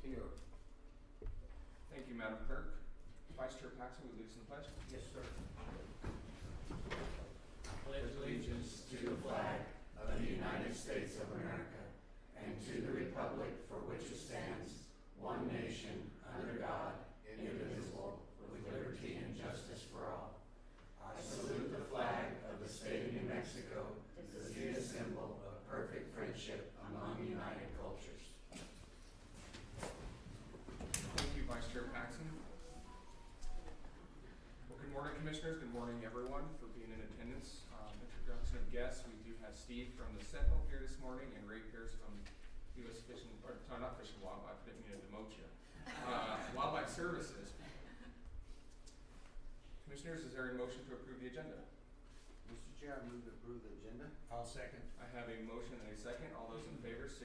Here. Thank you, Madam Clerk. Vice Chair Paxton, will you lead us in the pledge? Yes, sir. Pledge allegiance to the flag of the United States of America and to the republic for which it stands, one nation, under God, indivisible, with liberty and justice for all. I salute the flag of the state of New Mexico, the symbol of perfect friendship among united cultures. Thank you, Vice Chair Paxton. Well, good morning, Commissioners. Good morning, everyone, for being in attendance. Introduction of guests, we do have Steve from the Sentinel here this morning and Ray Pierce from U.S. Fish and, or not Fish and Wildlife, I didn't mean to demote you. Wildlife Services. Commissioners, is there a motion to approve the agenda? Mr. Chair, I move to approve the agenda. I'll second. I have a motion and a second. All those in favor say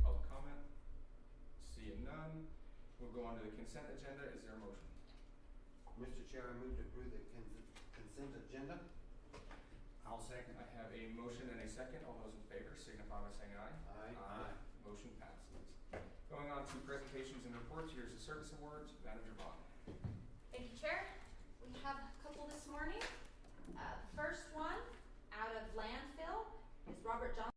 public comment. Seeing none, we'll go on to the consent agenda. Is there a motion? Mr. Chair, I move to approve the consent agenda. I'll second. I have a motion and a second. All those in favor signify by saying aye. Aye. Motion passes. Going on to presentations and reports, here's the service awards. Manager Vaughn. Thank you, Chair. We have a couple this morning. First one, out of landfill, is Robert Johnson.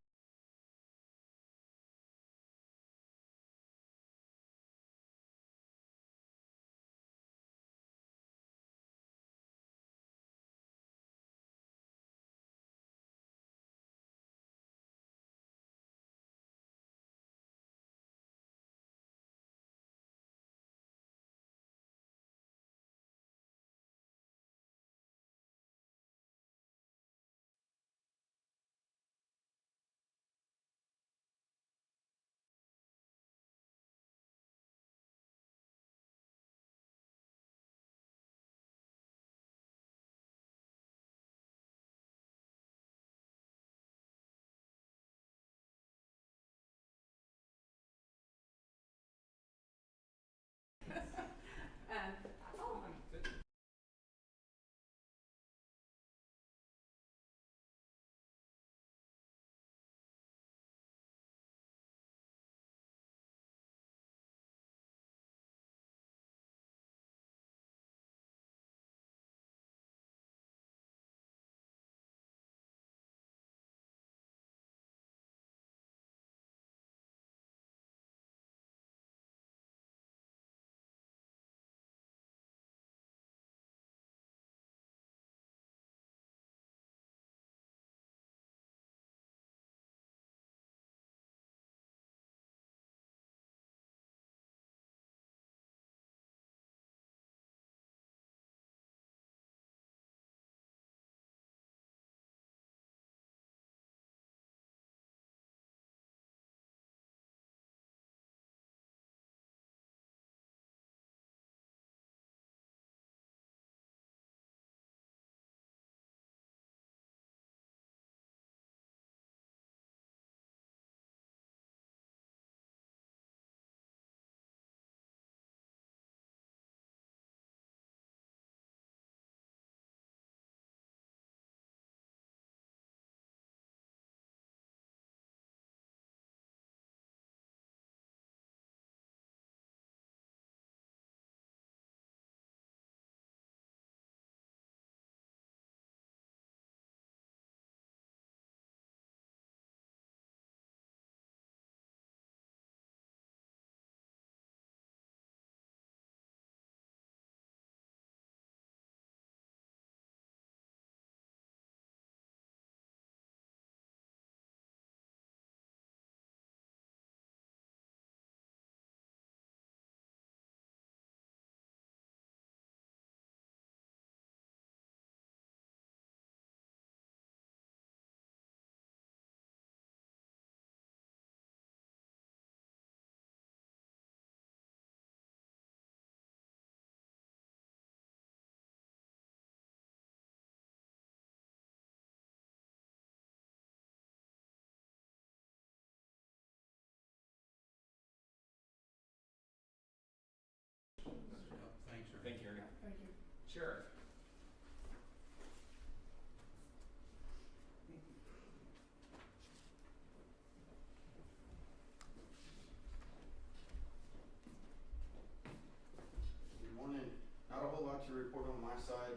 lot to report on my side.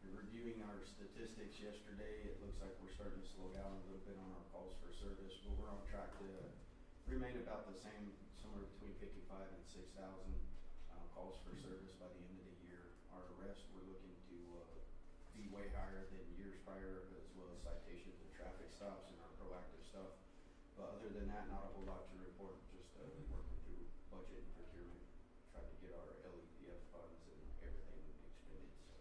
Reviewing our statistics yesterday, it looks like we're starting to slow down a little bit on our calls for service, but we're on track to remain about the same, somewhere between 55 and 6,000 calls for service by the end of the year. Our arrests, we're looking to be way higher than years prior, as well as citations and traffic stops and our proactive stuff. But other than that, not a whole lot to report, just working through budget and procurement, trying to get our LEPF funds and everything expended. So.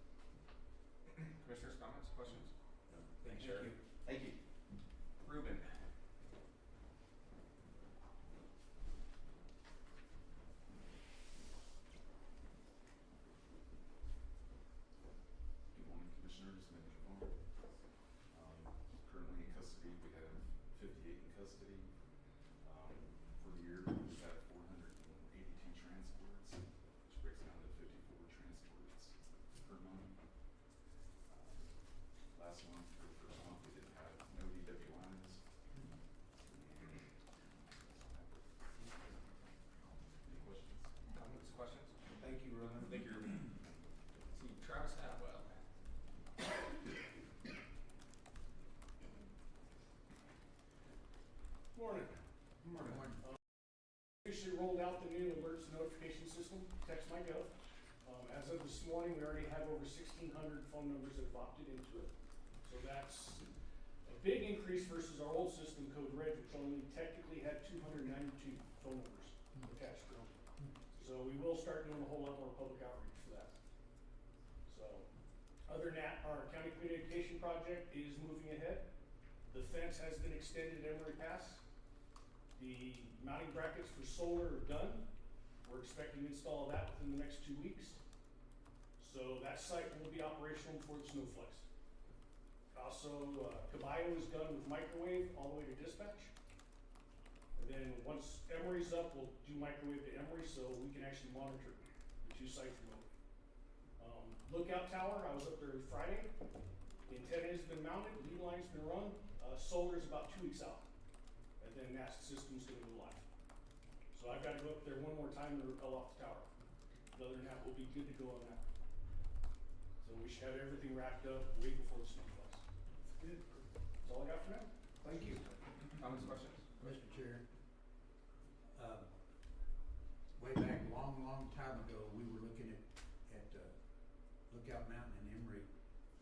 Commissioners, comments, questions? No, Thank thank you. you. Thank you. Ruben. Good morning, Commissioners, Manager Vaughn. Currently in custody, we have 58 in custody. For the year, we've had 482 transports, which breaks down to 54 transports per month. Last month, for the first month, we didn't have no DWIs. Any questions? Comments, questions? Thank you, Ronan. Thank you, Ruben. See, Travis Atwell. Morning. Morning. Officially rolled out the new alerts notification system, TextMyGov. As of this morning, we already have over 1,600 phone numbers that have opted into it. So that's a big increase versus our old system, Code Red, which only technically had 292 phone numbers attached to them. So we will start doing a whole lot more public outreach for that. So, other than that, our county communication project is moving ahead. The fence has been extended at Emery Pass. The mounting brackets for solar are done. We're expecting to install that within the next 2 weeks. So that site will be operational before the snow flies. Also, Caballo is done with microwave all the way to dispatch. And then once Emery's up, we'll do microwave to Emery so we can actually monitor the 2 sites remotely. Lookout tower, I was up there Friday. The antenna has been mounted, lead line's been run. Solar's about 2 weeks out. And then that system's gonna go live. So I've gotta go up there one more time to rappel off the tower. Other than that, we'll be good to go on that. So we should have everything wrapped up way before the snow flies. Good. That's all I got for now. Thank you. Comments, questions? Mr. Chair, way back a long, long time ago, we were looking at Lookout Mountain in Emery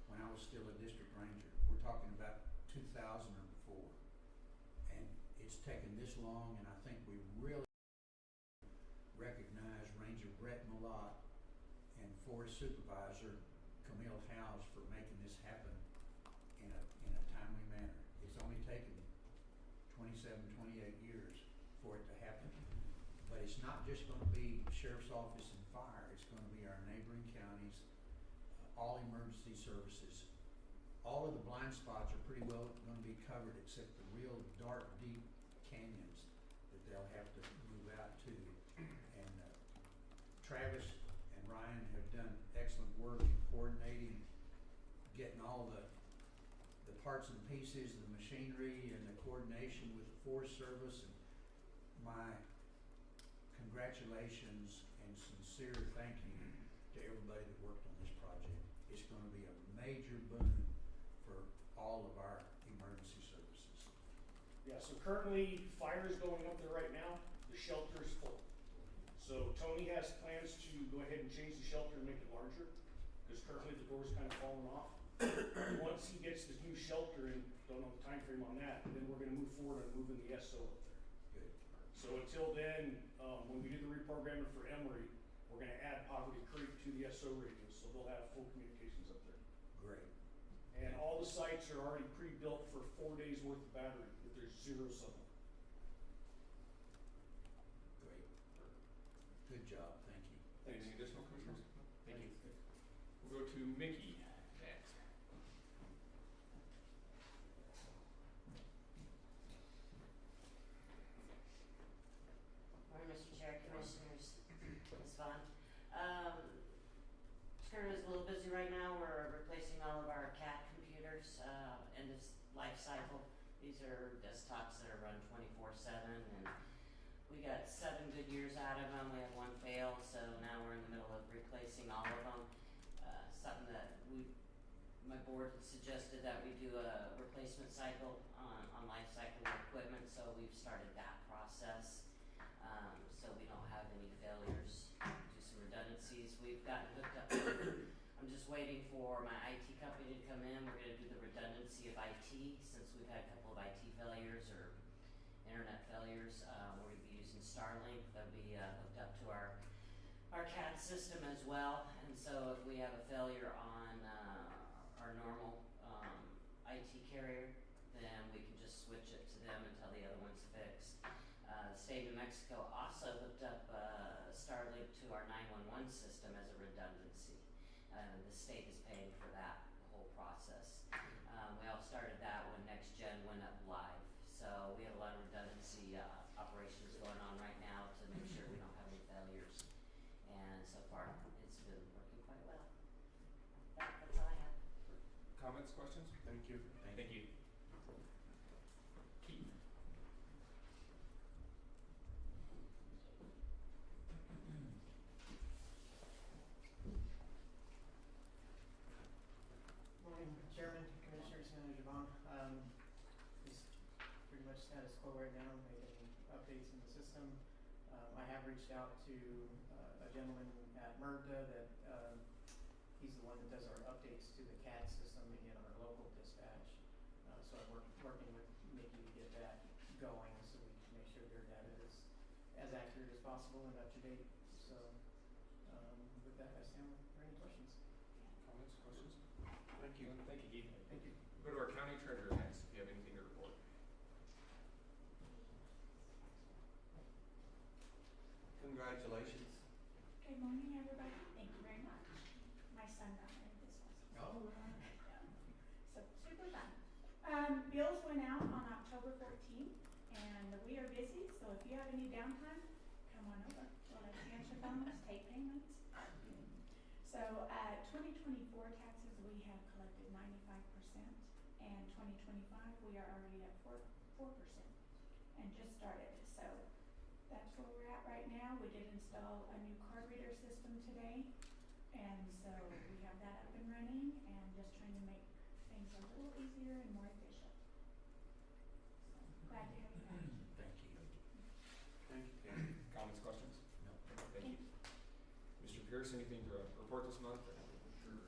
when I was still a district ranger. We're talking about 2000 or before. And it's taken this long, and I think we really recognize Ranger Brett Malott and Forest Supervisor Camille Howes for making this happen in a timely manner. It's only taken 27, 28 years for it to happen. But it's not just gonna be Sheriff's Office and Fire, it's gonna be our neighboring counties, all emergency services. All of the blind spots are pretty well gonna be covered except the real dark, deep canyons that they'll have to move out to. And Travis and Ryan have done excellent work in coordinating, getting all the parts and pieces, the machinery and the coordination with the Forest Service. And my congratulations and sincere thank you to everybody that worked on this project. It's gonna be a major boon for all of our emergency services. Yeah, so currently, fire's going up there right now, the shelter is full. So Tony has plans to go ahead and change the shelter and make it larger, because currently the door's kind of falling off. Once he gets this new shelter in, don't know the time frame on that, then we're gonna move forward on moving the SO up there. Good. So until then, when we do the reprogramming for Emery, we're gonna add Poverty Creek to the SO radius, so they'll have full communications up there. Great. And all the sites are already pre-built for 4 days worth of battery, if there's 0 sun. Great. Good job. Thank you. Any additional commissioners? Thank you. Thanks. We'll go to Mickey next. Morning, Mr. Chair, Commissioners, Ms. Vaughn. Turner is a little busy right now. We're replacing all of our CAT computers, end of life cycle. These are desktops that are run 24/7, and we got 7 good years out of them. We had 1 fail, so now we're in the middle of replacing all of something that my board had suggested that we do a replacement cycle on life cycle equipment, so we've started that process. So we don't have any failures, do some redundancies. We've gotten hooked up. I'm just waiting for my IT company to come in. We're gonna do the redundancy of IT, since we've had a couple of IT failures or internet failures. We're gonna be using Starlink. That'll be hooked up to our CAD system as well. And so if we have a failure on our normal IT carrier, then we can just switch it to them until the other one's fixed. The state of New Mexico also hooked up Starlink to our 911 system as a redundancy. The state is paying for that whole process. We all started that when NextGen went up live. So we have a lot of redundancy operations going on right now to make sure we don't have any failures. And so far, it's been working quite well. That's all I have. Comments, questions? Thank you. Thank you. Keith? Morning, Chairman, Commissioners, Manager Vaughn. Just pretty much status quo right now, making updates in the system. I have reached out to a gentleman at MRVDA that he's the one that does our updates to the CAD system in our local dispatch. So I'm working with Nikki to get that going so we can make sure their data is as accurate as possible and up to date. So with that, I stand for any questions. Comments, questions? Thank you. Thank you, Keith. Thank you. Go to our county treasurer next, if you have anything to report. Congratulations. Good morning, everybody. Thank you very much. My son got married this last All week. right. So super fun. Bills went out on October 14th, and we are busy, so if you have any downtime, come on over. We'll let you answer phones, take payments. So, 2024 taxes, we have collected 95%, and 2025, we are already at 4% and just started. So that's where we're at right now. We did install a new card reader system today, and so we have that up and running and just trying to make things a little easier and more efficient. So glad to have you back. Thank you. Thank you, Ken. Comments, questions? No. Thank you. Mr. Pierce, anything to report this month? Sure.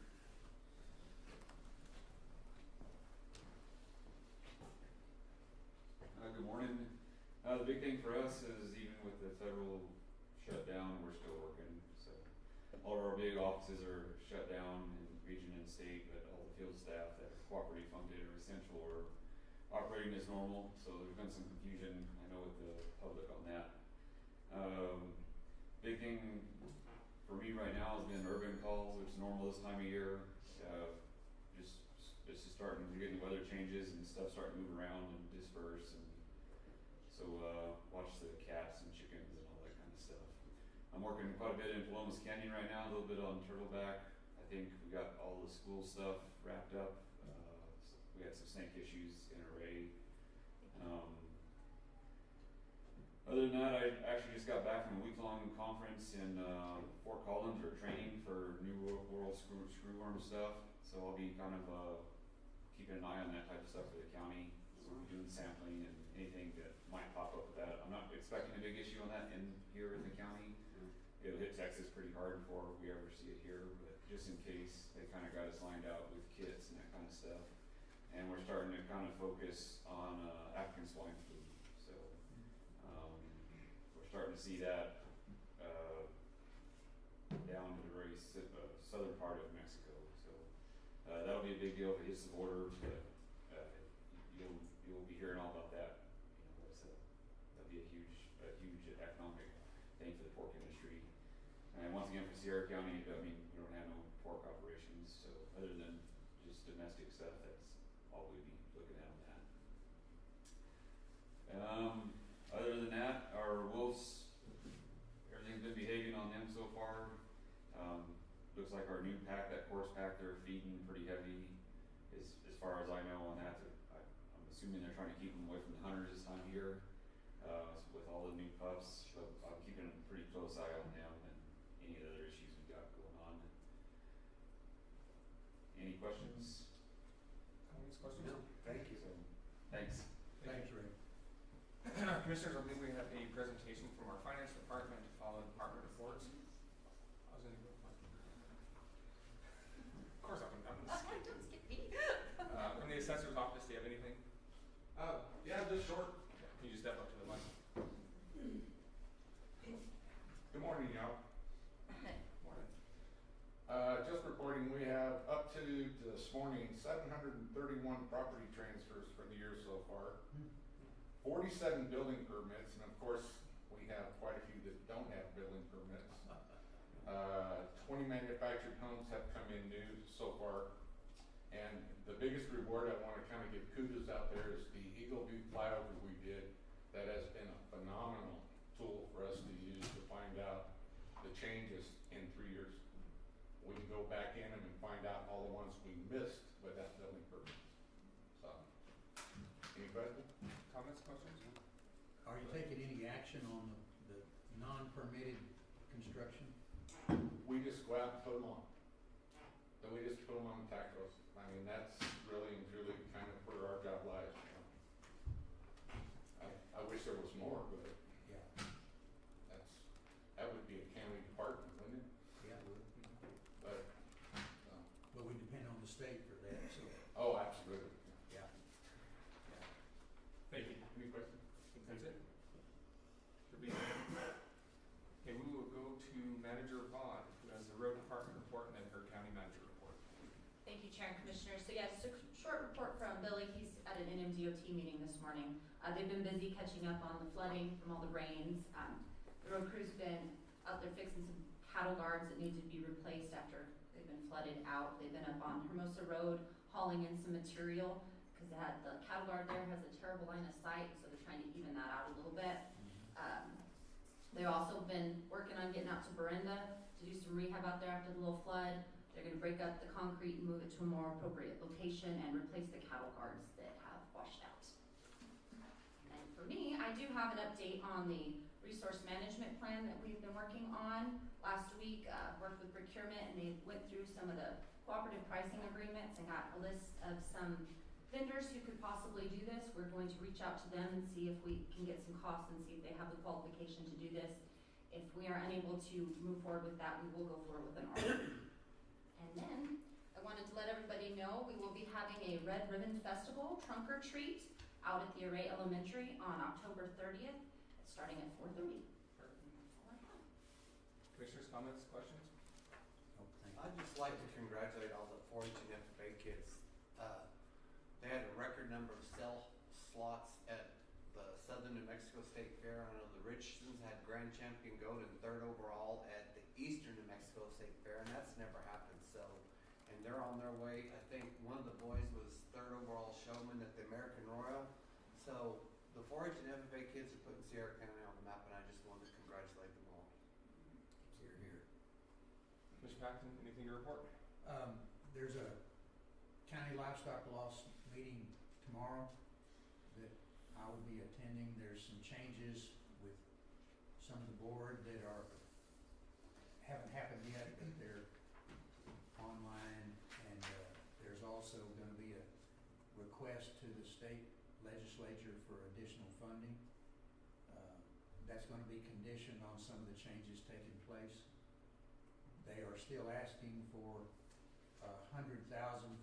Good morning. The big thing for us is even with the federal shutdown, we're still working. So all of our big offices are shut down in region and state, but all the field staff that are cooperative funded or essential are operating as normal. So there's been some confusion, I know, with the public on that. Big thing for me right now has been urban calls, which is normal this time of year. Just starting to get the weather changes and stuff starting to move around and disperse, and so watch the cats and chickens and all that kind of stuff. I'm working quite a bit in Palomas Canyon right now, a little bit on Turtleback. I think we got all the school stuff wrapped up. We had some snake issues in Array. Other than that, I actually just got back from a week-long conference in Fort Collins, or training for New World screwworm stuff. So I'll be kind of keeping an eye on that type of stuff for the county. So we'll be doing sampling and anything that might pop up with that. I'm not expecting a big issue on that here in the county. It'll hit Texas pretty hard before we ever see it here, but just in case, they kind of got us lined out with kits and that kind of stuff. And we're starting to kind of focus on African swine flu. So we're starting to see that down to the very southern part of Mexico. So that'll be a big deal if it hits the border, but you'll be hearing all about that. That'll be a huge economic thing for the pork industry. And once again, for Sierra County, I mean, we don't have no pork operations, so other than just domestic stuff, that's all we'd be looking at on that. Other than that, our wolves, everything's been behaving on them so far. Looks like our new pack, that course pack, they're feeding pretty heavy, as far as I know on that. I'm assuming they're trying to keep them away from the hunters this time of year, with all the new pups. So I'm keeping a pretty close eye on them and any of the other issues we've got going on. any questions? Comments, questions? No, thank you. So, thanks. Thanks, Ray. Commissioners, I believe we have a presentation from our finance department to follow department reports. I was gonna go. Of course I'm Don't skip me. From the assessor's office, do you have anything? Yeah, just short. Can you just step up to the mic? Good morning, y'all. Morning. Just reporting, we have up to this morning, 731 property transfers for the year so far. 47 building permits, and of course, we have quite a few that don't have building permits. 20 manufactured homes have come in new so far. And the biggest reward I wanna kinda give kudos out there is the Eagle View flyover we did. That has been a phenomenal tool for us to use to find out the changes in 3 years. We can go back in them and find out all the ones we missed without building permits. So, any questions? Comments, questions? Are you taking any action on the non-permitted construction? We just go out and put them on. Then we just put them on the tax rolls. I mean, that's really and truly kind of where our job lies. I wish there was more, but Yeah. that would be a county department, wouldn't it? Yeah, it would. But, But we depend on the state for that, so, oh, absolutely. yeah. Thank you. Any questions? That's it? Should be. Okay, we will go to Manager Vaughn, who has the road department report and then her county manager report. Thank you, Chair and Commissioners. So yes, a short report from Billy. He's at an NMDOT meeting this morning. They've been busy catching up on the flooding from all the rains. The road crew's been out there fixing some cattle guards that need to be replaced after they've been flooded out. They've been up on Hermosa Road hauling in some material because the cattle guard there has a terrible line of sight, so they're trying to even that out a little bit. They've also been working on getting out to Berenda to do some rehab out there after the little flood. They're gonna break up the concrete and move it to a more appropriate location and replace the cattle guards that have washed out. And for me, I do have an update on the resource management plan that we've been working on. Last week, worked with procurement and they went through some of the cooperative pricing agreements and got a list of some vendors who could possibly do this. We're going to reach out to them and see if we can get some costs and see if they have the qualification to do this. If we are unable to move forward with that, we will go forward with an order. And then, I wanted to let everybody know, we will be having a Red Ribbon Festival trunk or treat out at the Array Elementary on October 30th, starting at 4:30. Commissioners, comments, questions? Oh, thank you. I'd just like to congratulate all the 4-H and FFA kids. They had a record number of cell slots at the Southern New Mexico State Fair. I know the Richardsons had grand champion gold and 3rd overall at the Eastern New Mexico State Fair, and that's never happened. So, and they're on their way. I think one of the boys was 3rd overall showman at the American Royal. So the 4-H and FFA kids are putting Sierra County on the map, and I just wanted to congratulate them all. Here, here. Mr. Paxton, anything to report? There's a county livestock loss meeting tomorrow that I will be attending. There's some changes with some of the board that haven't happened yet, but they're online, and there's also gonna be a request to the state legislature for additional funding. That's gonna be conditioned on some of the changes taking place. They are still asking for $100,000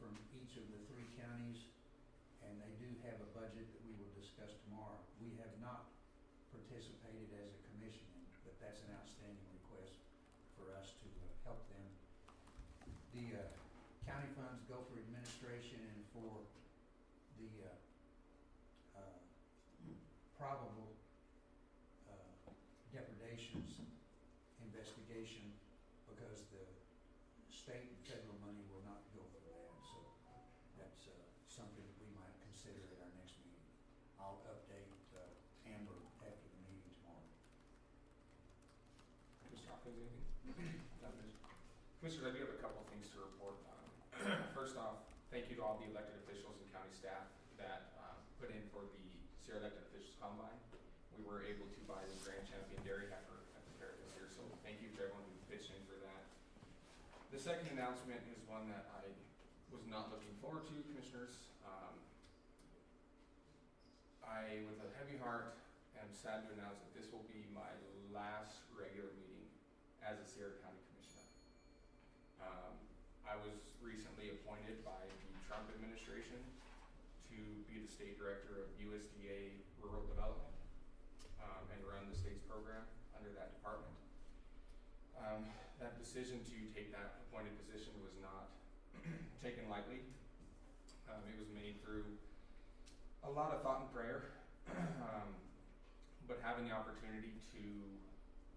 from each of the 3 counties, and they do have a budget that we will discuss tomorrow. We have not participated as a commission, but that's an outstanding request for us to help them. The county funds go for administration and for the probable depredations investigation, because the state and federal money will not go for that. So that's something that we might consider at our next meeting. I'll update Amber after the meeting tomorrow. Mr. Hopkins, anything? Commissioners, I do have a couple of things to report. First off, thank you to all the elected officials and county staff that put in for the Sierra Elected Officials Combine. We were able to buy the Grand Champion Dairy Heifer at the fair this year, so thank you to everyone who pitched in for that. The second announcement is one that I was not looking forward to, Commissioners. I, with a heavy heart, am sad to announce that this will be my last regular meeting as a Sierra County Commissioner. I was recently appointed by the Trump administration to be the State Director of USDA Rural Development and run the state's program under that department. That decision to take that appointed position was not taken lightly. It was made through a lot of thought and prayer, but having the opportunity to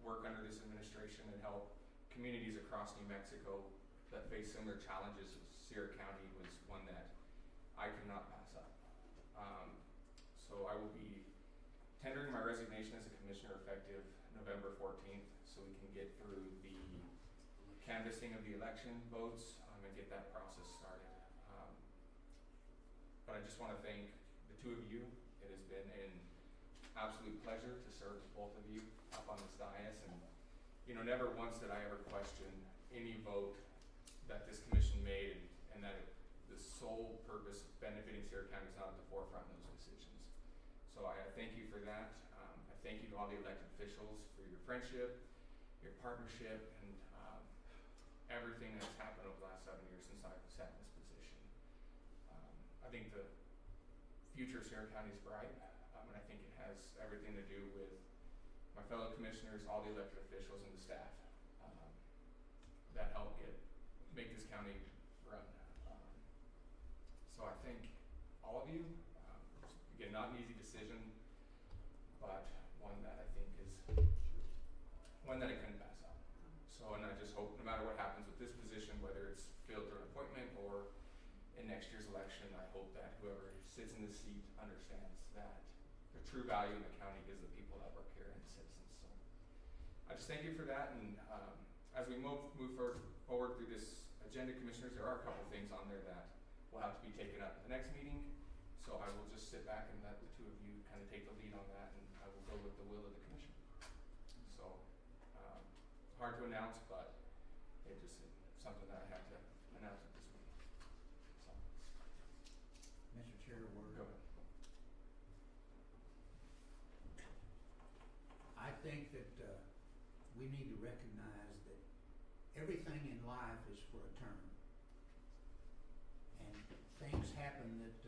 work under this administration and help communities across New Mexico that face similar challenges with Sierra County was one that I could not pass up. So I will be tendering my resignation as a commissioner effective November 14th, so we can get through the canvassing of the election votes and get that process started. But I just want to thank the two of you. It has been an absolute pleasure to serve with both of you up on this dais, and never once did I ever question any vote that this commission made, and that the sole purpose of benefiting Sierra County is not at the forefront of those decisions. So I thank you for that. I thank you to all the elected officials for your friendship, your partnership, and everything that's happened over the last 7 years since I've sat in this position. I think the future of Sierra County is bright, and I think it has everything to do with my fellow commissioners, all the elected officials, and the staff that help make this county run. So I thank all of you. Again, not an easy decision, but one that I think is one that I couldn't pass up. So, and I just hope no matter what happens with this position, whether it's filled through an appointment or in next year's election, I hope that whoever sits in this seat understands that the true value in the county is the people that work here and the citizens. So I just thank you for that, and as we move forward through this agenda, Commissioners, there are a couple things on there that will have to be taken up at the next meeting. So I will just sit back and let the two of you kind of take the lead on that, and I will go with the will of the commission. So hard to announce, but it's just something that I have to announce at this meeting. So, Mr. Chair, go ahead. I think that we need to recognize that everything in life is for a term, and things happen that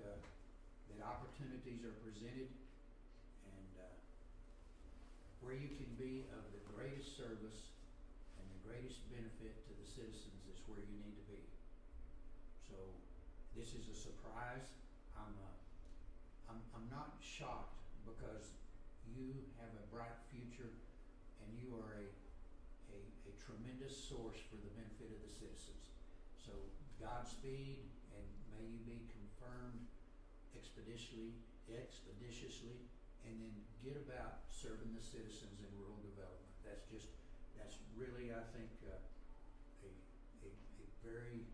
opportunities are presented, and where you can be of the greatest service and the greatest benefit to the citizens is where you need to be. So this is a surprise. I'm not shocked, because you have a bright future and you are a tremendous source for the benefit of the citizens. So Godspeed, and may you be confirmed expeditiously, and then get about serving the citizens in rural development. That's really, I think, a very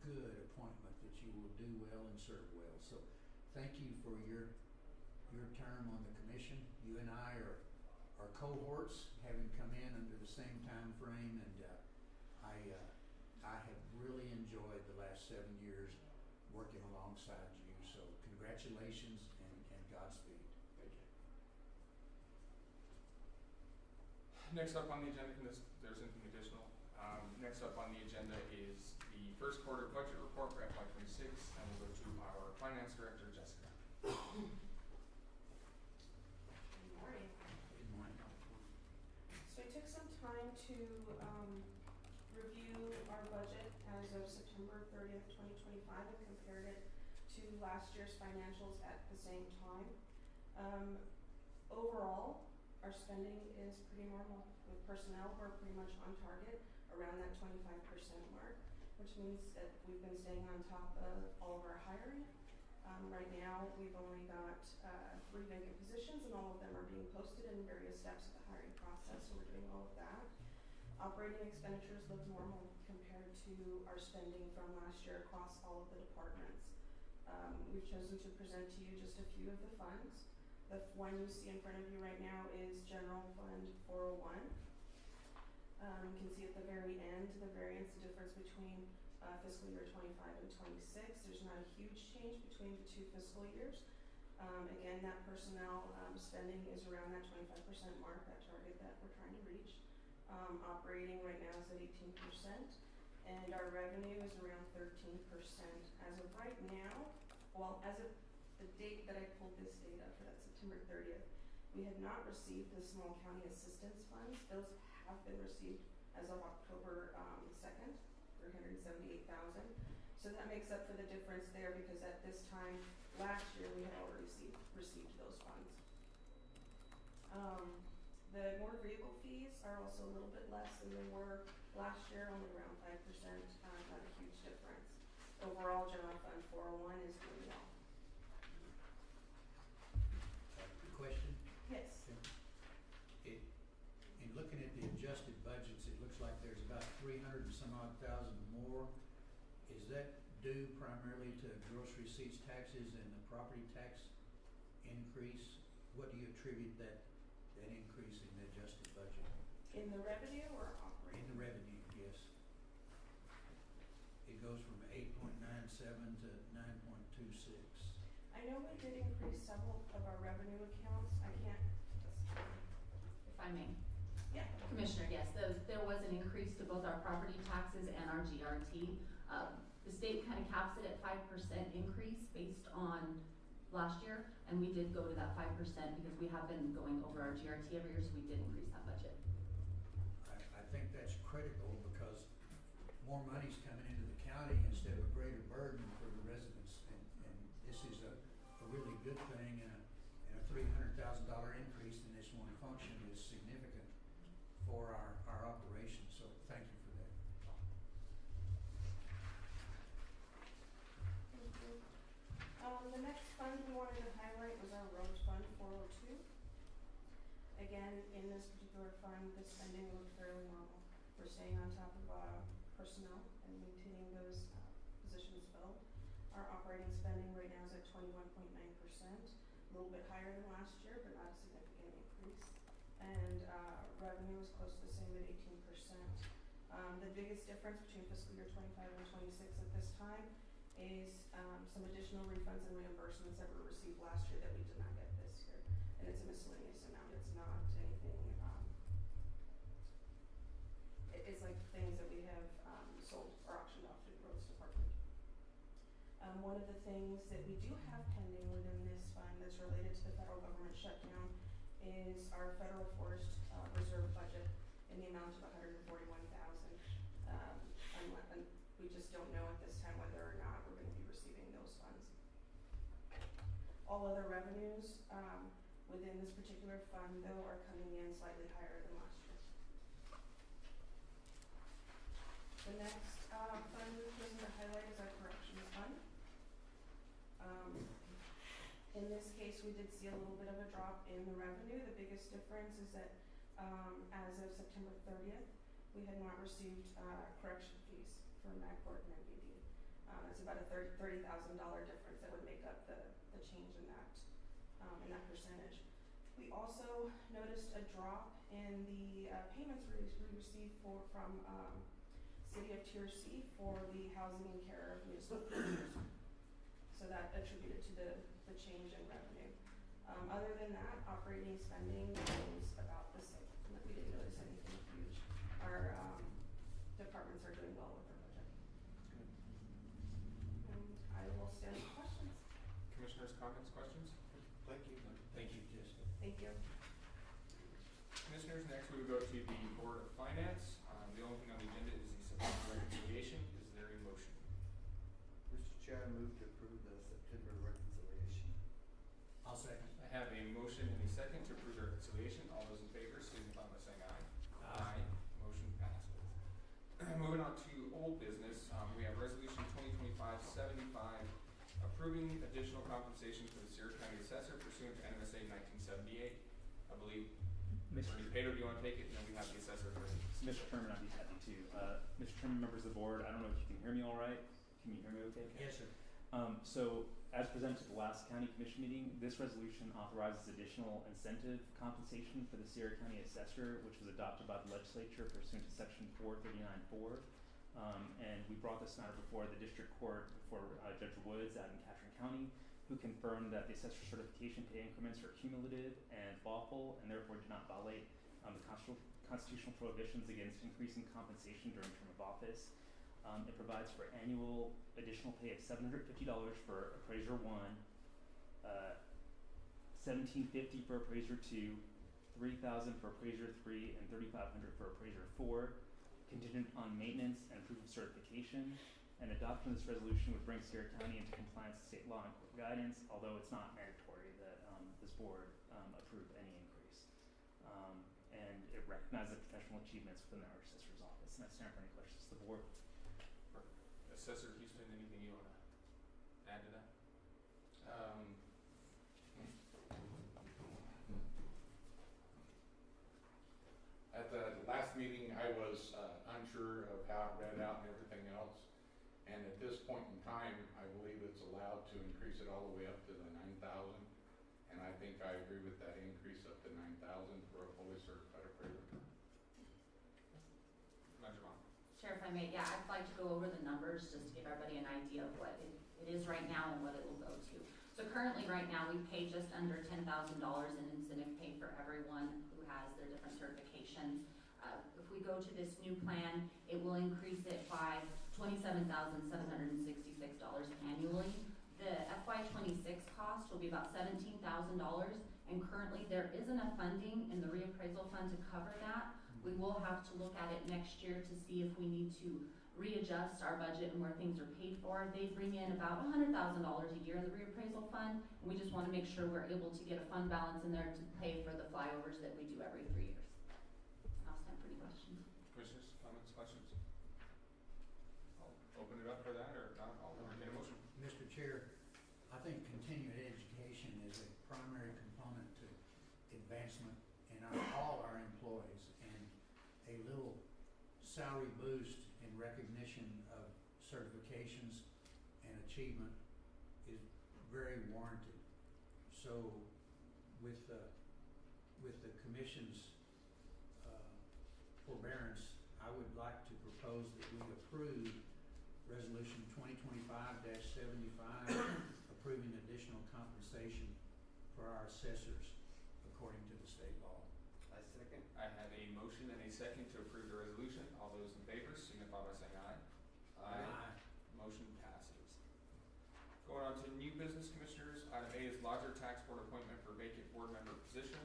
good appointment that you will do well and serve well. So thank you for your term on the commission. You and I are cohorts, having come in under the same time frame, and I have really enjoyed the last 7 years working alongside you. So congratulations and Godspeed. Thank you. Next up on the agenda, there's something additional. Next up on the agenda is the first quarter budget report for FY26, and we'll go to our finance director, Jessica. Good morning. Good morning. So I took some time to review our budget as of September 30th, 2025, and compared it to last year's financials at the same time. Overall, our spending is pretty normal. With personnel, we're pretty much on target, around that 25% mark, which means that we've been staying on top of all of our hiring. Right now, we've only got 3 vacant positions, and all of them are being posted in various steps of the hiring process, so we're doing all of that. Operating expenditures look normal compared to our spending from last year across all of the departments. We've chosen to present to you just a few of the funds. The one you see in front of you right now is General Fund 401. You can see at the very end the variance, the difference between fiscal year 25 and 26. There's not a huge change between the two fiscal years. Again, that personnel spending is around that 25% mark, that target that we're trying to reach. Operating right now is at 18%, and our revenue is around 13%. As of right now, well, as of the date that I pulled this data for, that September 30th, we had not received the small county assistance funds. Those have been received as of October 2nd, $378,000. So that makes up for the difference there, because at this time last year we had already received those funds. The motor vehicle fees are also a little bit less than they were last year, only around 5%, not a huge difference. Overall, general fund 401 is doing well. Question? Yes. In looking at the adjusted budgets, it looks like there's about 300 and some odd thousand more. Is that due primarily to gross receipts taxes and the property tax increase? What do you attribute that increase in the adjusted budget? In the revenue or In operating? the revenue, yes. It goes from 8.97 to 9.26. I know we did increase several of our revenue accounts. I can't, If I may. yeah. Commissioner, yes, there was an increase to both our property taxes and our GRT. The state kind of caps it at 5% increase based on last year, and we did go to that 5% because we have been going over our GRT every year, so we did increase that budget. I think that's critical because more money's coming into the county instead of a greater burden for the residents. And this is a really good thing, and a $300,000 increase in this one function is significant for our operation, so thank you for that. Thank you. The next fund we wanted to highlight was our road fund 402. Again, in this particular fund, the spending looked fairly normal. We're staying on top of personnel and maintaining those positions filled. Our operating spending right now is at 21.9%, a little bit higher than last year, but not a significant increase. And revenue is close to the same at 18%. The biggest difference between fiscal year 25 and 26 at this time is some additional refunds and reimbursements that were received last year that we did not get this year. And it's a miscellaneous amount. It's not anything, it's like things that we have sold or auctioned off to the roads department. One of the things that we do have pending within this fund that's related to the federal government shutdown is our federal forest reserve budget in the amount of $141,000. And we just don't know at this time whether or not we're going to be receiving those funds. All other revenues within this particular fund, though, are coming in slightly higher than last year. The next fund we're choosing to highlight is our corrections fund. In this case, we did see a little bit of a drop in the revenue. The biggest difference is that as of September 30th, we had not received correction fees from MAGCORT and MVD. It's about a $30,000 difference that would make up the change in that percentage. We also noticed a drop in the payments we received from City of Tier C for the housing and care of municipal users. So that attributed to the change in revenue. Other than that, operating spending is about the same. We didn't notice anything huge. Our departments are doing well with their budget. And I will stand for questions. Commissioners, comments, questions? Thank you. Thank you, Jessica. Thank you. Commissioners, next we will go to the Board of Finance. The only thing on the agenda is the September reconciliation. Is there a motion? Mr. Chair, I move to approve the September reconciliation. I'll second. I have a motion and a second to approve the reconciliation. All those in favor signify by saying aye. Aye. Motion passes. Moving on to old business, we have resolution 2025-75 approving additional compensation for the Sierra County Assessor pursuant to NMSA 1978. I believe, Attorney Pato, do you want to take it? And then we have the assessor. Mr. Chairman, I'd be happy to. Mr. Chairman, members of the board, I don't know if you can hear me all right. Can you hear me okay? Yes, sir. So, as presented at the last county commission meeting, this resolution authorizes additional incentive compensation for the Sierra County Assessor, which was adopted by the legislature pursuant to section 439.4 And we brought this matter before the district court, before Judge Woods out in Catherine County, who confirmed that the assessor certification pay increments are cumulative and lawful, and therefore do not violate the constitutional prohibitions against increasing compensation during term of office. It provides for annual additional pay of $750 for appraiser 1, $1,750 for appraiser 2, $3,000 for appraiser 3, and $3,500 for appraiser 4, contingent on maintenance and proof of certification. And adoption of this resolution would bring Sierra County into compliance with state law and court guidance, although it's not mandatory that this board approve any increase. And it recognizes professional achievements within our assessor's office. And I stand for any questions to the board. Assessor Houston, anything you want to add to that? At the last meeting, I was unsure of how it read out and everything else. And at this point in time, I believe it's allowed to increase it all the way up to the 9,000. And I think I agree with that increase up to 9,000 for a fully certified appraiser. Chair, if I may, yeah, I'd like to go over the numbers just to give everybody an idea of what it is right now and what it will go to. So currently, right now, we pay just under $10,000 in incentive pay for everyone who has their different certifications. If we go to this new plan, it will increase it by $27,766 annually. The FY26 cost will be about $17,000, and currently there isn't enough funding in the reappraisal fund to cover that. We will have to look at it next year to see if we need to readjust our budget and where things are paid for. They bring in about $100,000 a year in the reappraisal fund, and we just want to make sure we're able to get a fund balance in there to pay for the flyovers that we do every 3 years. I'll stand for any questions. Commissioners, comments, questions? I'll open it up for that, or not, I'll entertain a motion. Mr. Chair, I think continuing education is a primary component to advancement in all our employees, and a little salary boost in recognition of certifications and achievement is very warranted. So with the commission's forbearance, I would like to propose that we approve Resolution 2025-75, approving additional compensation for our assessors according to the state law. I second. I have a motion and a second to approve the resolution. All those in favor signify by saying aye. Aye. Motion passes. Going on to new business, commissioners. Item A is lodger tax board appointment for vacant board member position.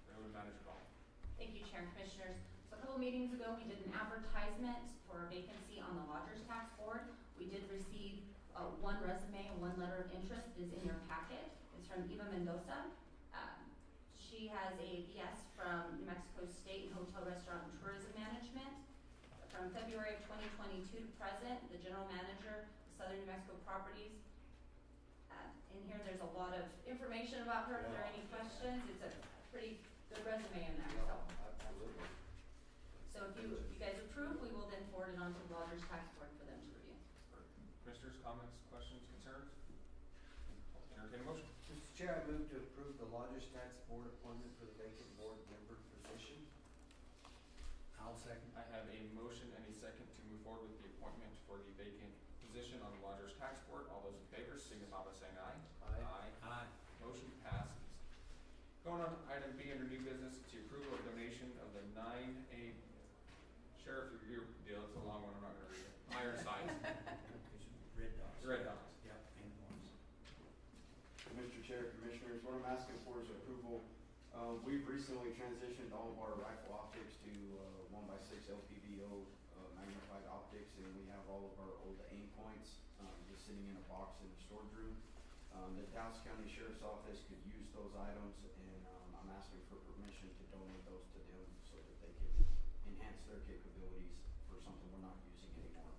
Railroad Manager Ball. Thank you, Chair and Commissioners. So a couple meetings ago, we did an advertisement for a vacancy on the Lodgers Tax Board. We did receive one resume and one letter of interest. It is in your packet. It's from Eva Mendoza. She has a BS from New Mexico State in Hotel, Restaurant, and Tourism Management. From February of 2022 to present, the General Manager of Southern New Mexico Properties. In here, there's a lot of information about her. If there are any questions, it's a pretty good resume in there. So, Absolutely. so if you guys approve, we will then forward it on to the Lodgers Tax Board for them to review. Commissioners, comments, questions, concerns? Entertain a motion. Mr. Chair, I move to approve the Lodgers Tax Board appointment for the vacant board member position. I'll second. I have a motion and a second to move forward with the appointment for the vacant position on the Lodgers Tax Board. All those in favor signify by saying aye. Aye. Aye. Motion passes. Going on to item B under new business, it's the approval of donation of the 9A, Sheriff, your deal, it's a long one, I'm not gonna read it. Iron sights, It's red dots. red dots. Yep, and ones. Mr. Chair, Commissioners, what I'm asking for is approval. We've recently transitioned all of our rifle optics to 1x6 LPVO magnified optics, and we have all of our old aim points just sitting in a box in the storage room. The Dallas County Sheriff's Office could use those items, and I'm asking for permission to donate those to them so that they can enhance their capabilities for something we're not using anymore.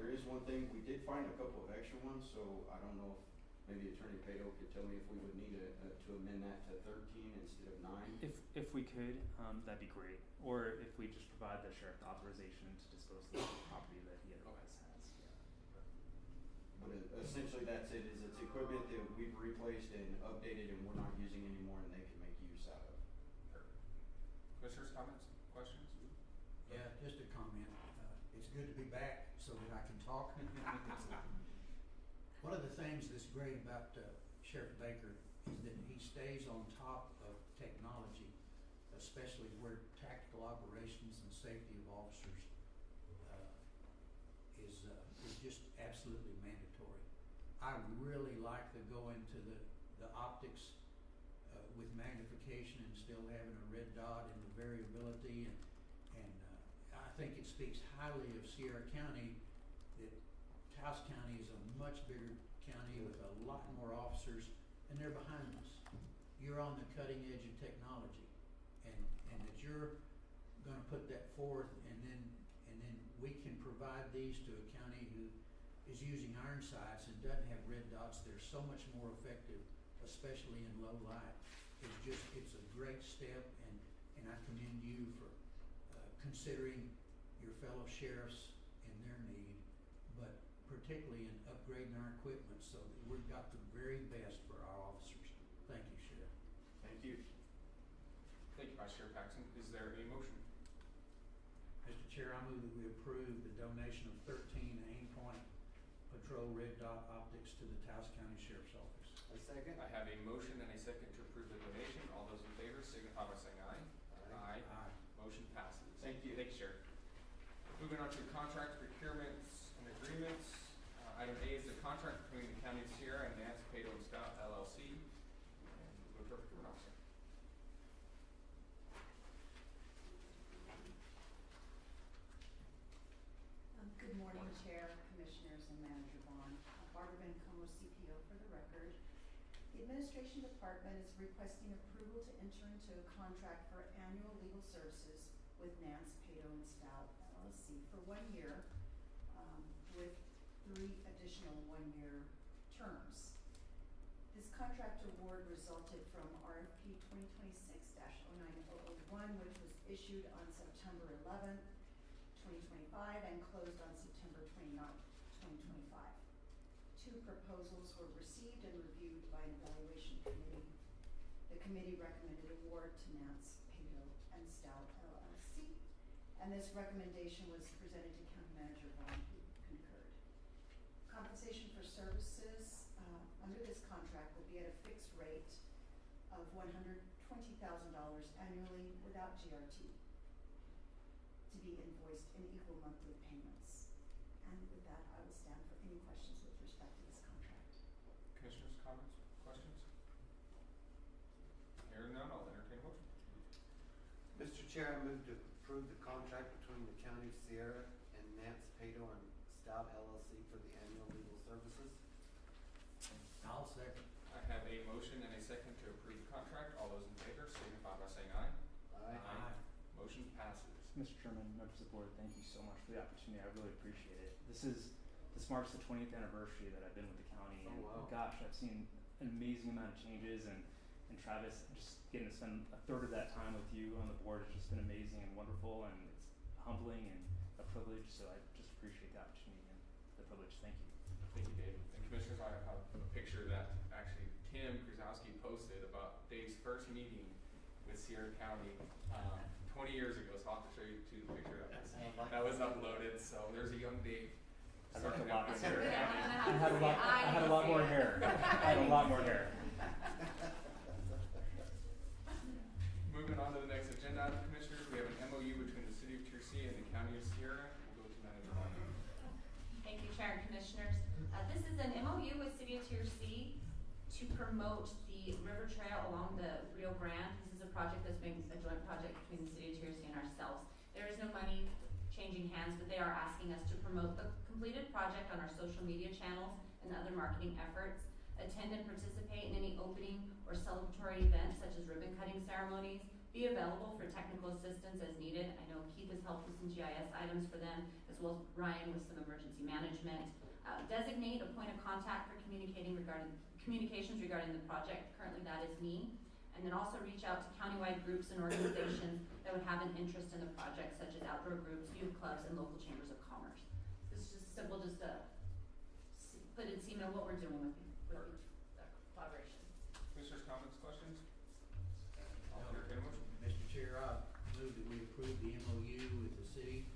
There is one thing, we did find a couple of extra ones, so I don't know if maybe Attorney Pato could tell me if we would need to amend that to 13 instead of 9. If we could, that'd be great. Or if we just provide the sheriff authorization to dispose of the property that he otherwise has. But essentially that's it, is it's equipment that we've replaced and updated and we're not using anymore and they can make use out of. Commissioners, comments, questions? Yeah, just a comment. It's good to be talk. One of the things that's great about Sheriff Baker is that he stays on top of technology, especially where tactical operations and safety of officers is just absolutely mandatory. I really like the going to the optics with magnification and still having a red dot and the variability, and I think it speaks highly of Sierra County that Taos County is a much bigger county with a lot more officers, and they're behind us. You're on the cutting edge of technology, and that you're gonna put that forth, and then we can provide these to a county who is using iron sights and doesn't have red dots. They're so much more effective, especially in low light. It's a great step, and I commend you for considering your fellow sheriffs and their need, but particularly in upgrading our equipment so that we've got the very best for our officers. Thank you, Sheriff. Thank you. Thank you, Vice Chair Paxton. Is there a motion? Mr. Chair, I move that we approve the donation of 13 Aimpoint Patrol Red Dot optics to the Taos County Sheriff's Office. A second? I have a motion and a second to approve the donation. All those in favor signify by saying aye. Aye. Aye. Motion passes. Thank you. Thank you, Sheriff. Moving on to contract procurements and agreements. Item A is the contract between the County of Sierra and Nance Pato and Stout LLC. And we'll go to procurement officer. Good morning, Chair, Commissioners, and Manager Vaughn. Barbara Bencomo, CPO for the record. The Administration Department is requesting approval to enter into a contract for annual legal services with Nance, Pato, and Stout LLC for 1 year, with 3 additional 1-year terms. This contract award resulted from RFP 2026-09001, which was issued on September 11th, 2025 and closed on September 29th, 2025. 2 proposals were received and reviewed by an evaluation committee. The committee recommended award to Nance, Pato, and Stout LLC, and this recommendation was presented to County Manager Vaughn, who concurred. Compensation for services under this contract will be at a fixed rate of $120,000 annually without GRT, to be invoiced in equal monthly payments. And with that, I will stand for any questions with respect to this contract. Commissioners, comments, questions? Hearing none, I'll entertain a motion. Mr. Chair, I move to approve the contract between the County of Sierra and Nance Pato and Stout LLC for the annual legal services. I'll second. I have a motion and a second to approve the contract. All those in favor signify by saying aye. Aye. Motion passes. Mr. Chairman, members of the board, thank you so much for the opportunity. I really appreciate it. This marks the 20th anniversary that I've been with the county, and wow. gosh, I've seen an amazing amount of changes, and Travis, just getting to spend a third of that time with you on the board has just been amazing and wonderful, and it's humbling and a privilege, so I just appreciate the opportunity and the privilege. Thank you. Thank you, Dave. And Commissioners, I have a picture that actually Tim Krasowski posted about Dave's first meeting with Sierra County 20 years ago, so I'll have to show you the picture that was uploaded. So there's a young Dave. I looked a starting lot out with younger. Sierra County. I had a lot more hair. Moving on to the next agenda item, Commissioners, we have an MOU between the City of Tiercy and the County of Sierra. We'll go to Manager Vaughn. Thank you, Chair and Commissioners. This is an MOU with City of Tiercy to promote the river trail along the Rio Grande. This is a project that's being a joint project between the City of Tiercy and ourselves. There is no money changing hands, but they are asking us to promote the completed project on our social media channels and other marketing efforts, attend and participate in any opening or celebratory events such as ribbon cutting ceremonies, be available for technical assistance as needed. I know Keith has helped with some GIS items for them, as well as Ryan with some emergency management. Designate a point of contact for communications regarding the project. Currently that is me. And then also reach out to countywide groups and organizations that would have an interest in the project, such as outdoor groups, youth clubs, and local chambers of commerce. This is just simple, just to put in semen what we're doing with the collaboration. Commissioners, comments, questions? I'll entertain a motion. Mr. Chair, I move that we approve the MOU with the city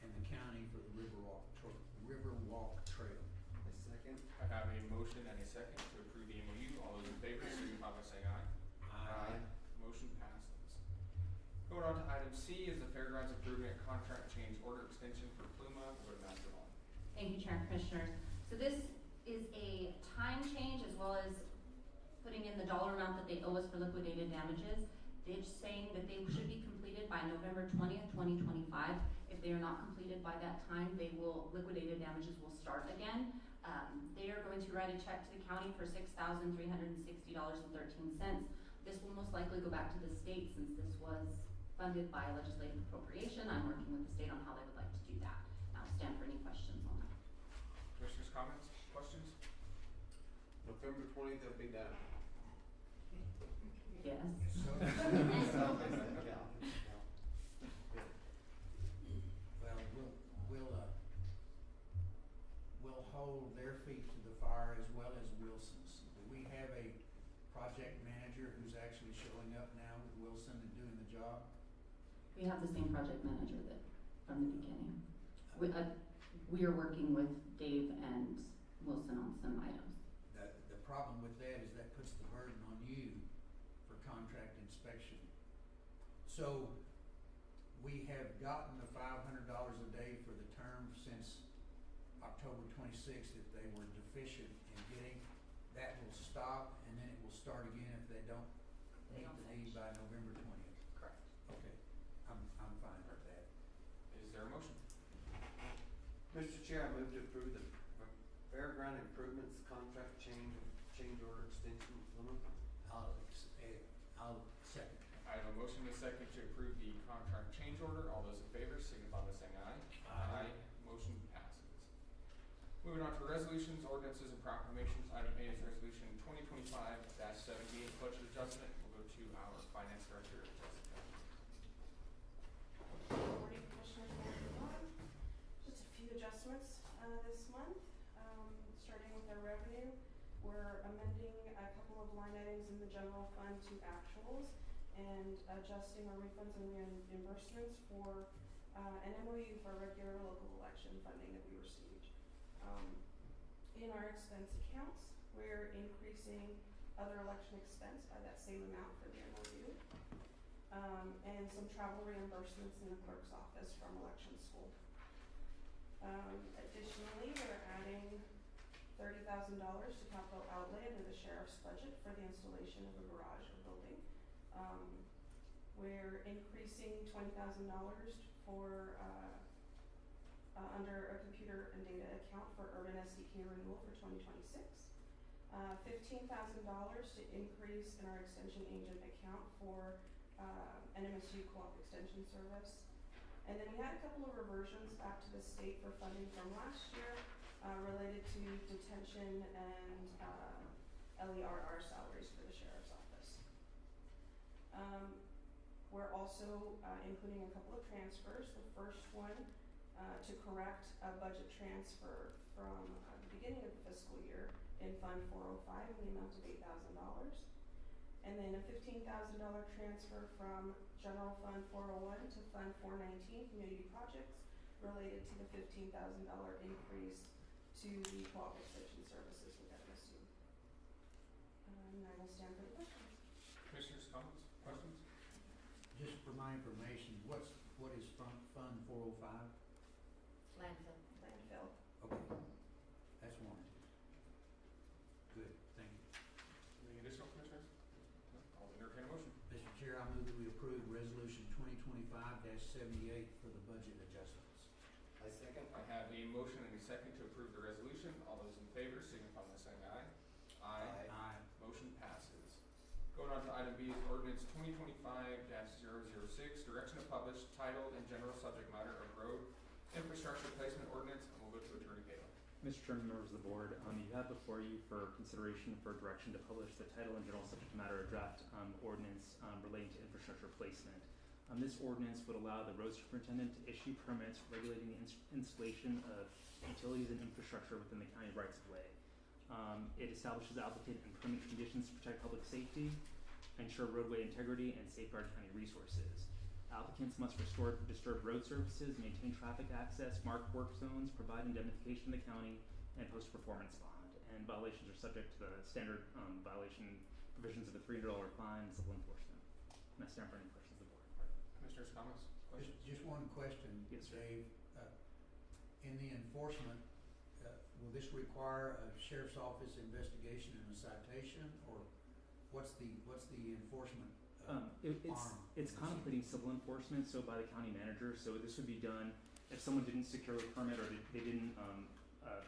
and the county for the Riverwalk second. I have a motion and a second to approve the MOU. All those in favor, signify by saying aye. Motion passes. Going on to item C is the Fairgrounds Improvement Contract Change Order Extension for Pluma. We'll go to Master Vaughn. Thank you, Chair and Commissioners. So this is a time change as well as putting in the dollar amount that they owe us for liquidated damages. They're saying that they should be completed by November 20th, 2025. If they are not completed by that time, liquidated damages will start again. They are going to write a check to the county for $6,360.13. This will most likely go back to the state since this was funded by legislative appropriation. I'm working with the state on how they would like to do that. I'll stand for any questions on that. Commissioners, comments, questions? November 20th, they'll be done. Yes. Well, we'll hold their feet to the fire as well as Wilson's. Do we have a project manager who's actually showing up now with Wilson and doing the job? We have the same project manager that from the beginning. We are working with Dave and Wilson on some items. The problem with that is that puts the burden on you for contract inspection. So we have gotten the $500 a day for the term since October 26th. If they were deficient in getting, that will stop and then it will start again if they don't meet the need by November 20th. Correct. Okay, I'm fine with that. Is there a motion? Mr. Chair, I move to approve the Fairground Improvements Contract Change Order Extension Pluma. I'll second. I have a motion and a second to approve the contract change order. All those in favor signify by saying aye. Aye. Motion passes. Moving on to resolutions, ordinances, and proclamations. Item A is resolution 2025-78, budget adjustment. We'll go to our finance director, Jessica. Good morning, Commissioners, and everyone. Just a few adjustments this month. Starting with our revenue, we're amending a couple of line items in the general fund to actuals and adjusting our refunds and reimbursements for an MOU for regular local election funding that we received. In our expense accounts, we're increasing other election expense by that same amount for the MOU. And some travel reimbursements in the clerk's office from election school. Additionally, we're adding $30,000 to capital outlay under the sheriff's budget for the installation of a garage or building. We're increasing $20,000 for under a computer and data account for urban SDK renewal for 2026. $15,000 to increase in our extension agent account for NMSU Co-op Extension Service. And then we had a couple of reversions back to the state for funding from last year related to detention and LERR salaries for the sheriff's office. We're also including a couple of transfers. The first one to correct a budget transfer from the beginning of the fiscal year in Fund 405 in the amount of $8,000. And then a $15,000 transfer from General Fund 401 to Fund 419 Community Projects related to the $15,000 increase to the Co-op Extension Services with MSU. And I will stand for the questions. Commissioners, comments, questions? Just for my information, what is Fund 405? Landfill. Okay, that's warranted. Good, thank you. Any additional commissioners? No? I'll entertain a motion. Mr. Chair, I move that we approve resolution 2025-78 for the budget adjustments. I second. I have a motion and a second to approve the resolution. All those in favor signify by saying aye. Aye. Motion passes. Going on to item B is ordinance 2025-006, direction to publish, title, and general subject matter of road infrastructure placement ordinance, and we'll go to Attorney Bailey. Mr. Chairman, members of the board, you have before you for consideration for direction to publish the title and general subject matter of draft ordinance relating to infrastructure placement. This ordinance would allow the road superintendent to issue permits regulating the installation of utilities and infrastructure within the county rights of way. It establishes applicant and permit conditions to protect public safety, ensure roadway integrity, and safeguard county resources. Applicants must restore disturbed road surfaces, maintain traffic access, mark work zones, provide indemnification to the county, and post a performance bond. And violations are subject to the standard violation provisions of a $300 fine and civil enforcement. And I stand for any questions of the board. Commissioners, comments, questions? Just one question, Yes, sir. Dave. In the enforcement, will this require a sheriff's office investigation and a citation, or what's the enforcement arm? It's contemplating civil enforcement, so by the county manager. So this would be done if someone didn't secure a permit or they didn't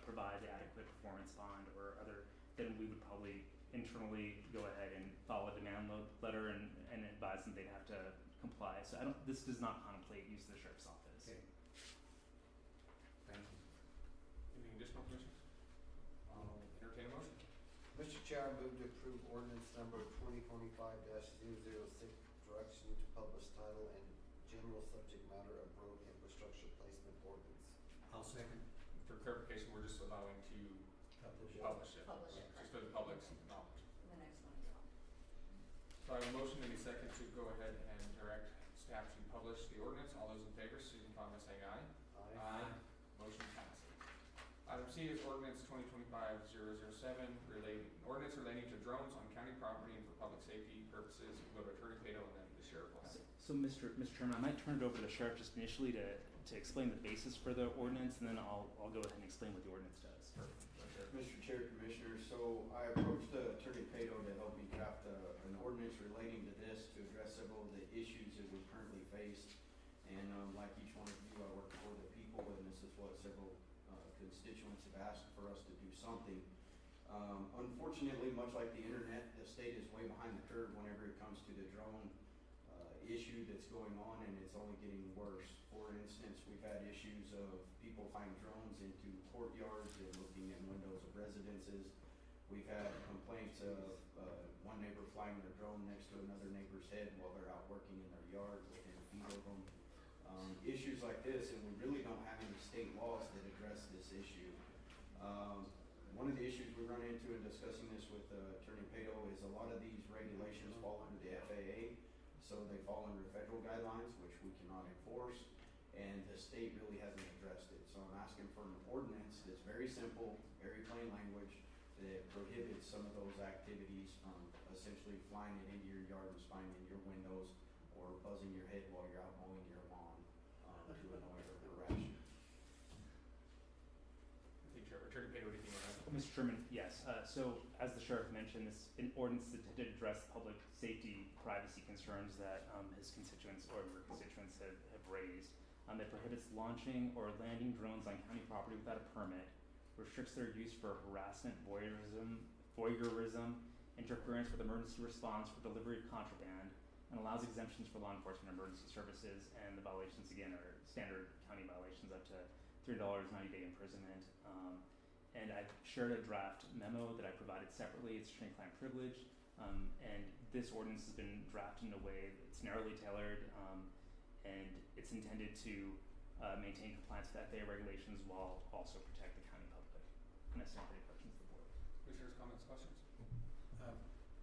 provide the adequate performance bond or other, then we would probably internally go ahead and file a demand letter and advise them they'd have to comply. So this does not contemplate use of the sheriff's office. Okay. Thank you. Any additional questions? I'll entertain a motion. Mr. Chair, I move to approve ordinance number 2025-006, direction to publish title and general subject matter of road infrastructure placement ordinance. I'll second. For clarification, we're just allowing to publish it. Publish it, Just for the public's knowledge. The next one is on. So I have a motion and a second to go ahead and direct staff to publish the ordinance. All those in favor, signify by saying aye. Motion passes. Item C is ordinance 2025-007, ordinance relating to drones on county property and for public safety purposes. We'll go to Attorney Pato and then the sheriff will have it. So Mr. Chairman, I might turn it over to the sheriff just initially to explain the basis for the ordinance, and then I'll go ahead and explain what the ordinance does. Mr. Chair, Commissioners, so I approached Attorney Pato to help me craft an ordinance relating to this to address several of the issues that we currently face. And like each one of you, I work for the people, and this is what several constituents have asked for us to do something. Unfortunately, much like the internet, the state is way behind the curve whenever it comes to the drone issue that's going on, and it's only getting worse. For instance, we've had issues of people flying drones into courtyards and looking in windows of residences. We've had complaints of one neighbor flying their drone next to another neighbor's head while they're out working in their yard within feet of them. Issues like this, and we really don't have any state laws that address this issue. One of the issues we run into in discussing this with Attorney Pato is a lot of these regulations fall under the FAA, so they fall under federal guidelines, which we cannot enforce, and the state really hasn't addressed it. So I'm asking for an ordinance that's very simple, very plain language, that prohibits some of those activities from essentially flying it into your yard and spying in your windows or buzzing your head while you're out mowing your lawn to annoy or harass you. I think Attorney Pato, what do you think on that? Mr. Chairman, yes. So as the sheriff mentioned, this an ordinance that did address public safety privacy concerns that his constituents or your constituents have raised. It prohibits launching or landing drones on county property without a permit, restricts their use for harassment, voyeurism, interference with emergency response for delivery of contraband, and allows exemptions for law enforcement emergency services. And the violations, again, are standard county violations up to $3, 90-day imprisonment. And I've shared a draft memo that I provided separately. It's attorney-client privilege. And this ordinance has been drafted in a way that's narrowly tailored, and it's intended to maintain compliance with FAA regulations while also protect the county public. And I stand for any questions of the board. Commissioners, comments, questions?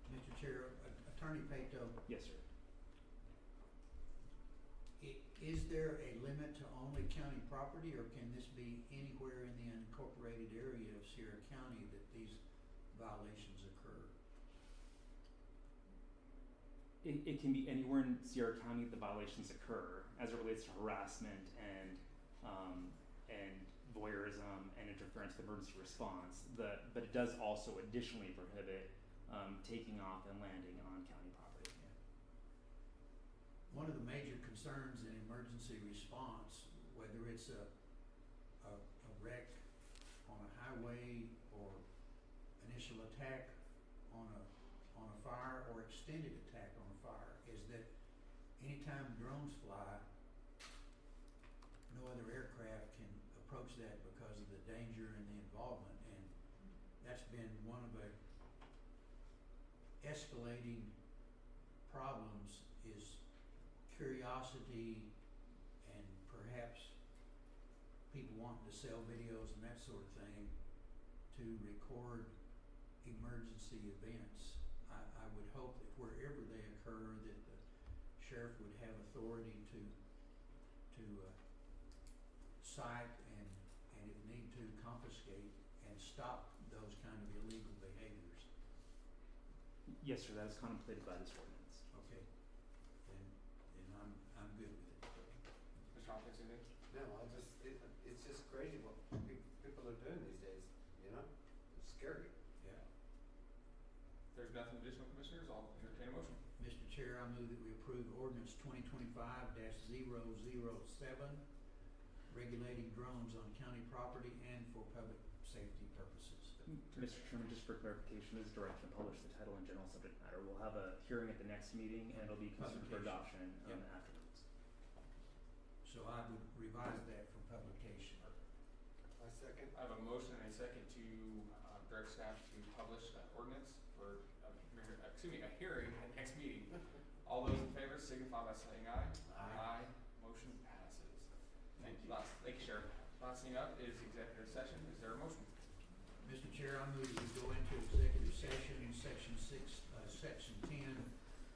Mr. Chair, Attorney Pato. Yes, sir. Is there a limit to only county property, or can this be anywhere in the unincorporated area of Sierra County that these violations occur? It can be anywhere in Sierra County that the violations occur as it relates to harassment and voyeurism and interference with emergency response. But it does also additionally prohibit taking off and landing on county property. Yeah. One of the major concerns in emergency response, whether it's a wreck on a highway or initial attack on a fire or extended attack on a fire, is that anytime drones fly, no other aircraft can approach that because of the danger and the involvement. And that's been one of the escalating problems, is curiosity and perhaps people wanting to sell videos and that sort of thing to record emergency events. I would hope that wherever they occur, that the sheriff would have authority to cite and if need to confiscate and stop those kind of illegal behaviors. Yes, sir, that is contemplated by this ordinance. Okay, then I'm good with it. Mr. Hopkins, anything? No, it's just crazy what people are doing these days, you know? It's scary. Yeah. If there's nothing additional, commissioners, I'll entertain a motion. Mr. Chair, I move that we approve ordinance 2025-007, regulating drones on county property and for public safety purposes. Mr. Chairman, just for clarification, this is directed to publish the title and general subject matter. We'll have a hearing at the next meeting and it'll be considered for adoption Yep. afterwards. So I would revise that for publication. I second. I have a motion and a second to direct staff to publish that ordinance for, a hearing at next meeting. All those in favor signify by saying aye. Aye. Motion passes. Thank you. Thank you, Sheriff. Last thing up is executive session. Is there a motion? Mr. Chair, I move that we go into executive session in section 6, section 10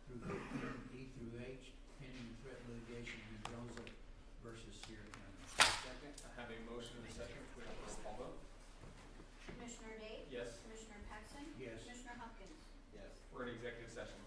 through 15, E through H, pending threat litigation with Joseph versus Sierra County. Second. I have a motion and a second. We have a roll call vote. Commissioner Day? Yes. Commissioner Paxson? Yes. Commissioner Hopkins? Yes. We're in executive session.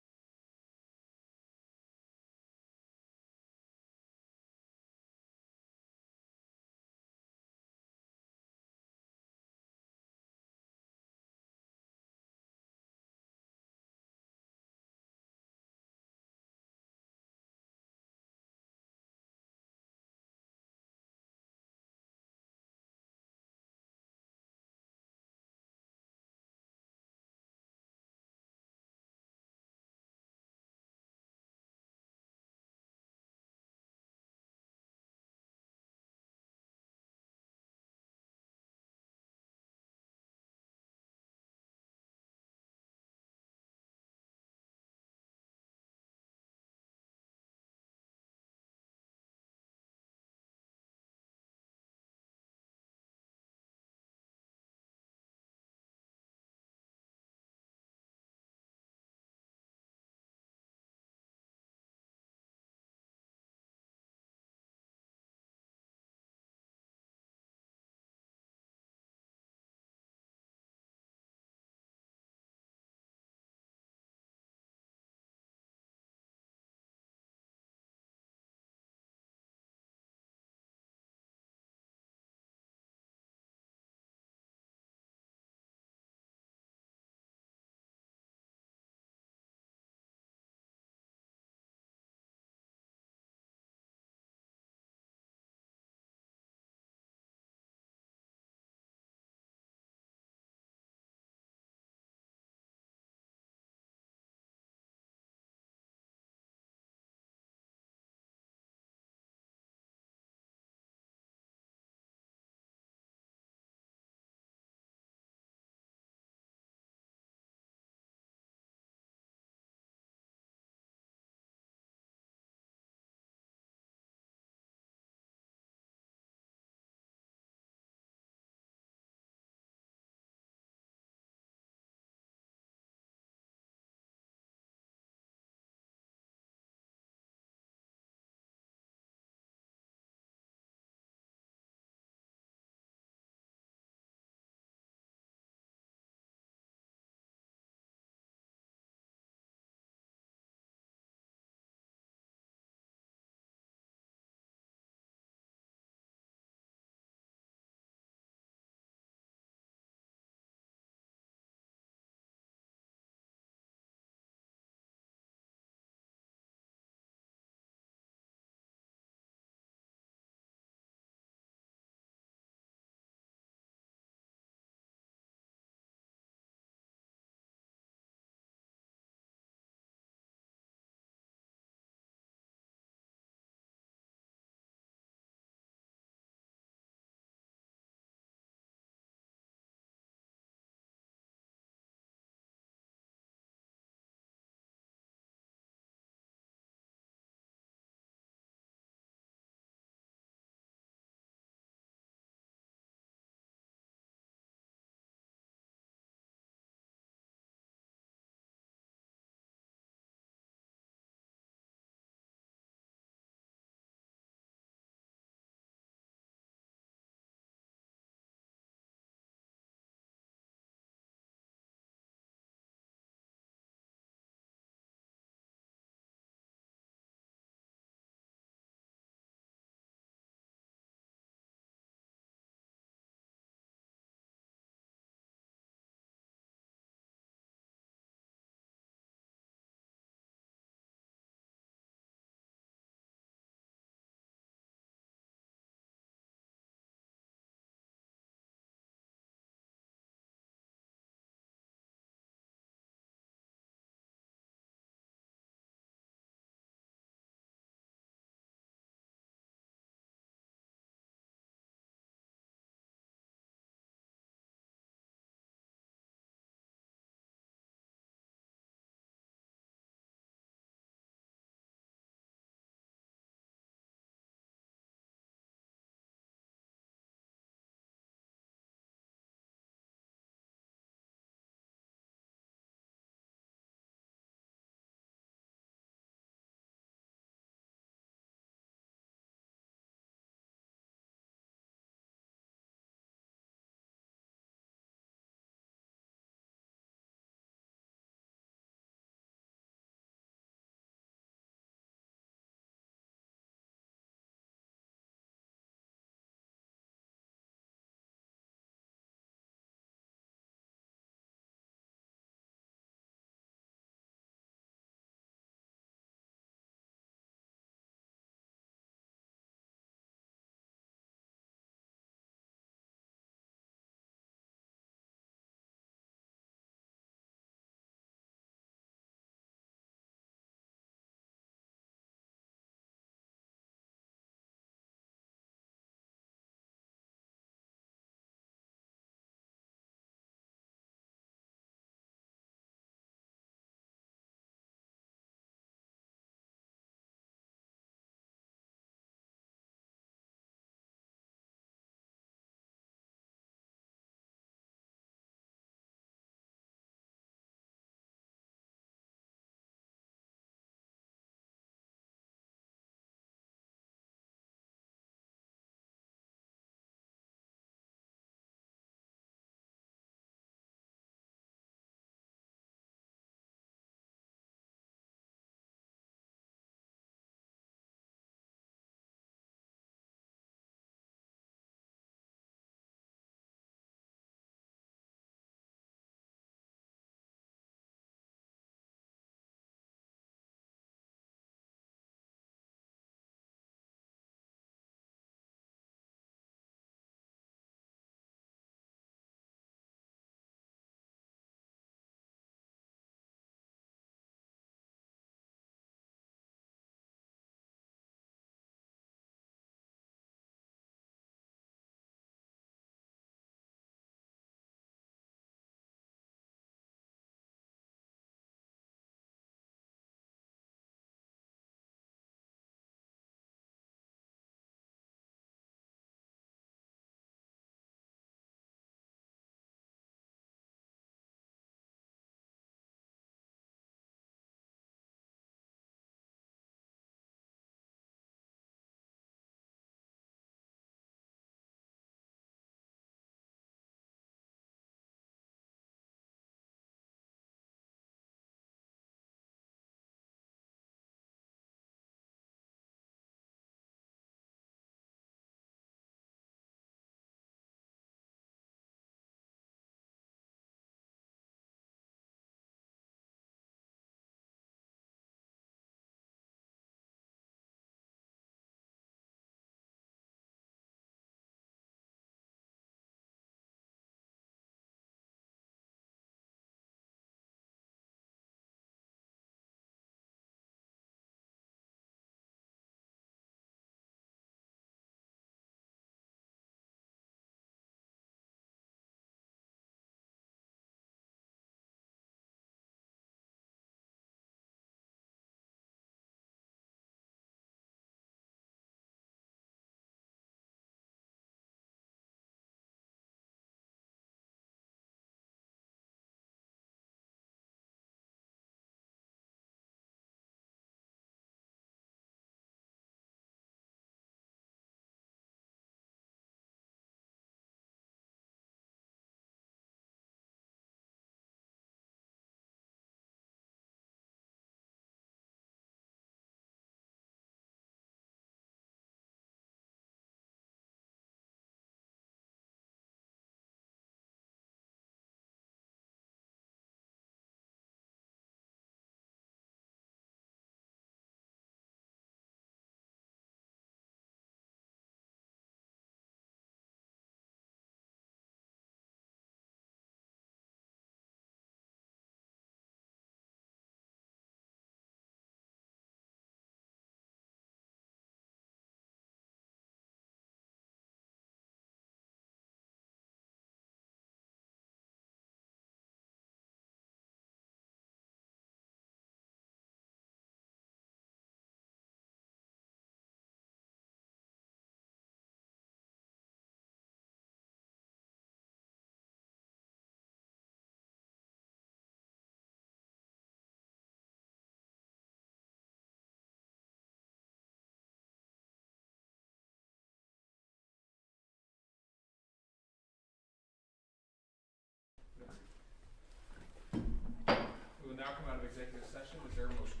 will now come out of executive session. Is there a motion?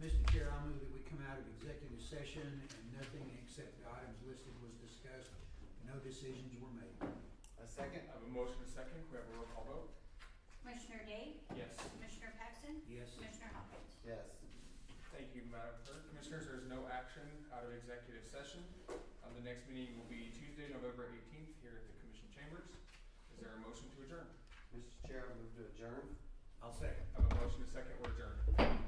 Mr. Chair, I move that we come out of executive session and nothing except the items listed was discussed. No decisions were made. A second? I have a motion and a second. Can we have a roll call vote? Commissioner Day? Yes. Commissioner Paxton? Yes. Commissioner Hopkins? Yes. Thank you, Madam Clerk. Commissioners, there is no action out of executive session. The next meeting will be Tuesday, November 18th, here at the Commission Chambers. Is there a motion to adjourn? Mr. Chair, I move to adjourn. I'll second. I have a motion and a second. We're adjourned.